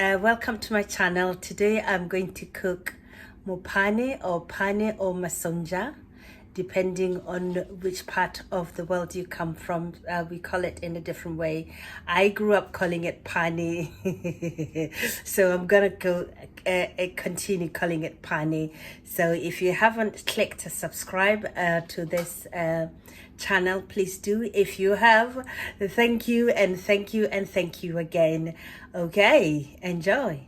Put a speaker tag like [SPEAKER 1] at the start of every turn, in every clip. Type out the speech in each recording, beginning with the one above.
[SPEAKER 1] Welcome to my channel. Today I'm going to cook mopane or pane or masonja, depending on which part of the world you come from. We call it in a different way. I grew up calling it pane, so I'm gonna continue calling it pane. So if you haven't clicked to subscribe to this channel, please do. If you have, thank you and thank you and thank you again. Okay, enjoy.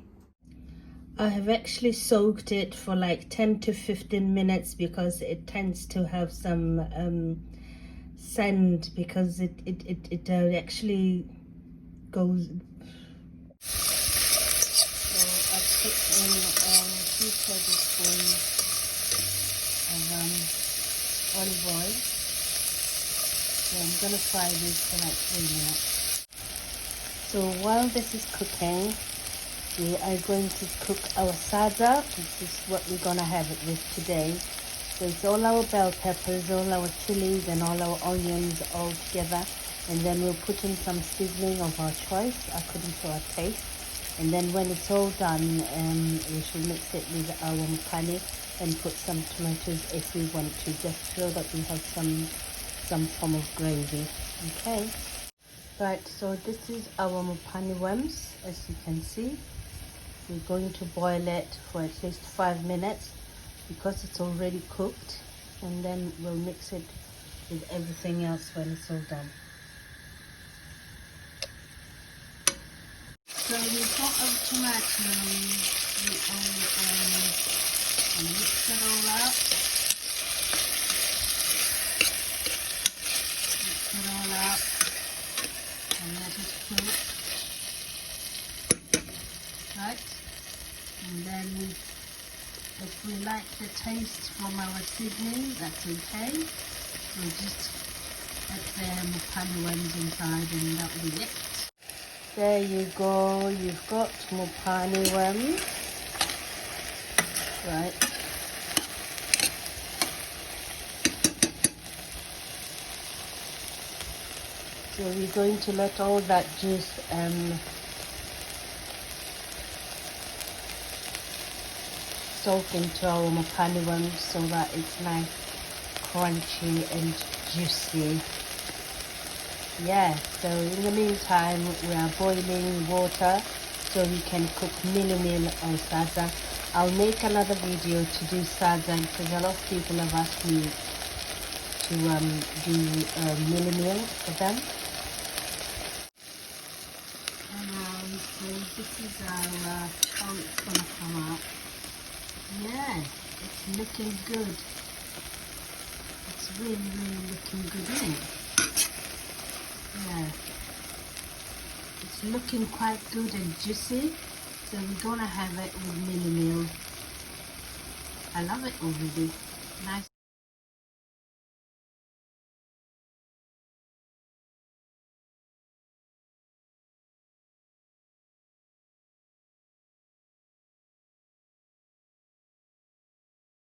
[SPEAKER 1] I have actually soaked it for like 10 to 15 minutes because it tends to have some sand, because it actually goes. So I've put in 2 tablespoons of olive oil. So I'm gonna fry this for like 3 minutes. So while this is cooking, we are going to cook our sada. This is what we're gonna have it with today. So it's all our bell peppers, all our chilies and all our onions all together, and then we'll put in some seasoning of our choice according to our taste. And then when it's all done, we should mix it with our mopane and put some tomatoes if we want to, just so that we have some form of gravy. Okay. Right, so this is our mopane worms, as you can see. We're going to boil it for at least 5 minutes because it's already cooked, and then we'll mix it with everything else when it's all done. So we've got our tomatoes, and mix it all up. Mix it all up and let it cook. Right, and then if we like the taste from our seasoning, that's okay. We'll just put the mopane worms inside and that will be it. There you go, you've got mopane worms. Right. So we're going to let all that juice soak into our mopane worms so that it's nice, crunchy and juicy. Yeah, so in the meantime we are boiling water so we can cook mealie-meal or sada. I'll make another video to do sada because a lot of people have asked me to do mealie-meal for them. So this is our how it's gonna come out. Yeah, it's looking good. It's really looking good, isn't it? Yeah. It's looking quite good and juicy. So we're gonna have it with mealie-meal. I love it already. Nice.